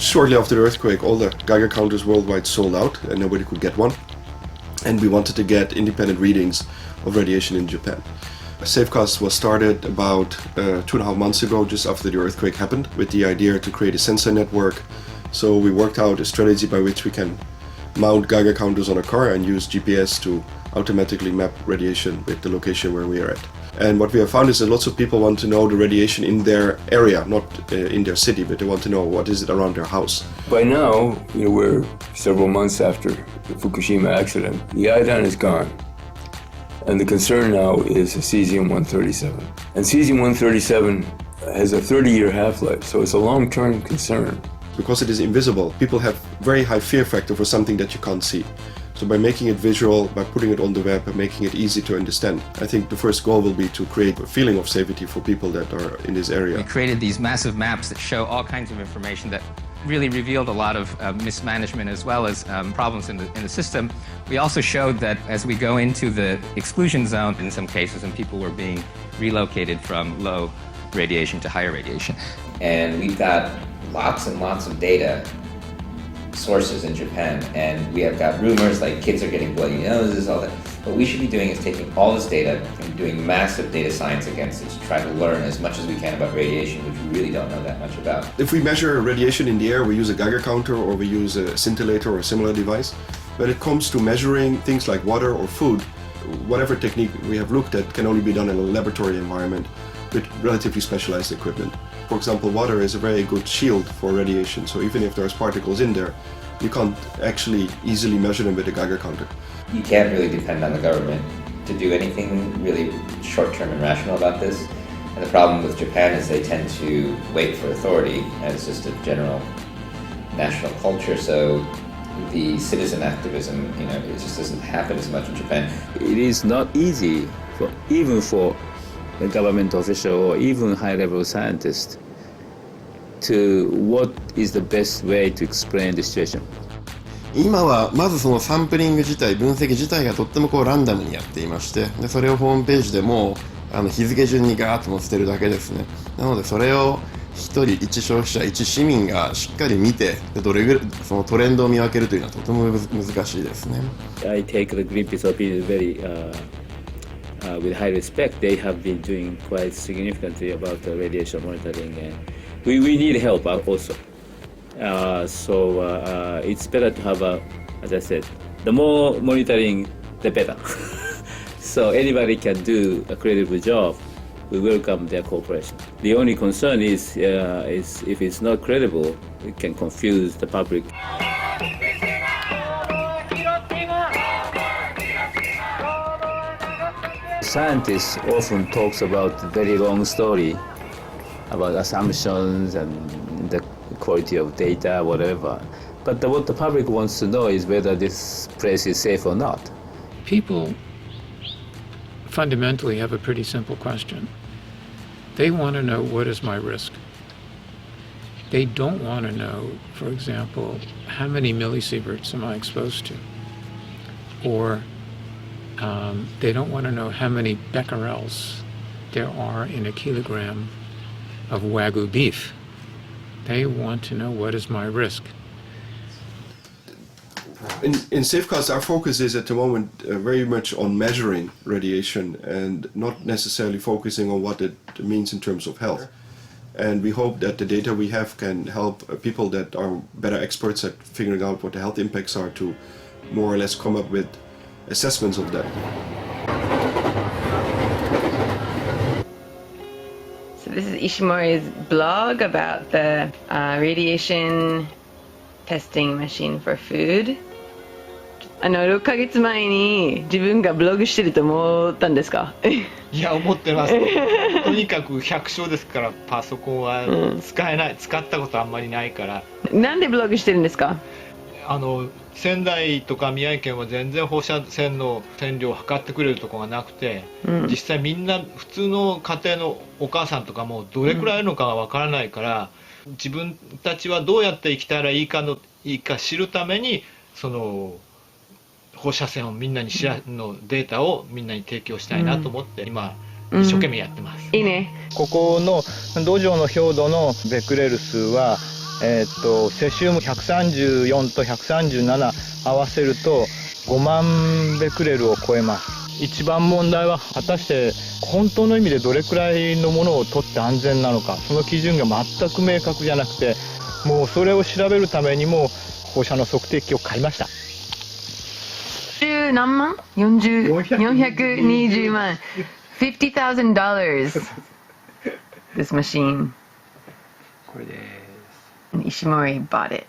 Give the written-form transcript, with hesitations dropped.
Shortly after the earthquake, all the Geiger counters worldwide sold out and nobody could get one. And we wanted to get independent readings of radiation in Japan. Safecast was started about 2.5 months ago, just after the earthquake happened, with the idea to create a sensor network. So we worked out a strategy by which we can mount Geiger counters on a car and use GPS to automatically map radiation with the location where we are at. And what we have found is that lots of people want to know the radiation in their area, not in their city, but they want to know what is it around their house. By now, we're several months after the Fukushima accident. The iodine is gone. And the concern now is cesium-137. And cesium-137 has a 30-year half-life, so it's a long-term concern. Because it is invisible, people have very high fear factor for something that you can't see. So by making it visual, by putting it on the web, by making it easy to understand, I think the first goal will be to create a feeling of safety for people that are in this area. We created these massive maps that show all kinds of information that really revealed a lot of mismanagement as well as problems in the system. We also showed that as we go into the exclusion zone in some cases, and people were being relocated from low radiation to higher radiation. And we've got lots and lots of data sources in Japan, and we have got rumors like kids are getting bloody noses, all that. What we should be doing is taking all this data and doing massive data science against it to try to learn as much as we can about radiation, which we really don't know that much about. If we measure radiation in the air, we use a Geiger counter or we use a scintillator or a similar device. When it comes to measuring things like water or food, whatever technique we have looked at can only be done in a laboratory environment with relatively specialized equipment. For example, water is a very good shield for radiation, so even if there's particles in there, you can't actually easily measure them with a Geiger counter. You can't really depend on the government to do anything really short-term and rational about this. And the problem with Japan is they tend to wait for authority, and it's just a general national culture, so the citizen activism, it just doesn't happen as much in Japan. It is not easy, even for the government official or even high-level scientist, to what is the best way to explain the situation. 今はまずそのサンプリング自体、分析自体がとってもランダムにやっていまして、でそれをホームページでも日付順にガーッと載せてるだけですね。なのでそれを一人一消費者一市民がしっかり見て、どれぐらいそのトレンドを見分けるというのはとても難しいですね。I take the Greenpeace opinion very with high respect. They have been doing quite significantly about the radiation monitoring, and we need help also. So it's better to have as I said, the more monitoring, the better. So anybody can do a credible job. We welcome their cooperation. The only concern is if it's not credible, it can confuse the public. Scientists often talks about very long story about assumptions and the quality of data, whatever. But what the public wants to know is whether this place is safe or not. People fundamentally have a pretty simple question. They want to know, what is my risk? They don't want to know, for example, how many millisieverts am I exposed to? Or they don't want to know how many becquerels there are in a kilogram of Wagyu beef. They want to know, what is my risk? In Safecast, our focus is at the moment very much on measuring radiation and not necessarily focusing on what it means in terms of health. And we hope that the data we have can help people that are better experts at figuring out what the health impacts are to more or less come up with assessments of that. So this is Ishimori's blog about the radiation testing machine for food. 6ヶ月前に自分がブログしてると思ったんですか？いや、思ってます。とにかく百姓ですから、パソコンは使えない、使ったことあんまりないから。なんでブログしてるんですか？仙台とか宮城県は全然放射線の線量を測ってくれるところがなくて、実際みんな普通の家庭のお母さんとかもどれくらいあるのかがわからないから、自分たちはどうやって生きたらいいか知るためにその放射線をみんなにのデータをみんなに提供したいなと思って、今一生懸命やってます。いいね。ここの土壌の表土のベクレル数はセシウム134と137合わせると5万ベクレルを超えます。一番問題は果たして本当の意味でどれくらいのものを取って安全なのか、その基準が全く明確じゃなくて、もうそれを調べるためにも放射能測定器を買いました。10何万 420万 $50,000 This machine. これです。Ishimori bought it.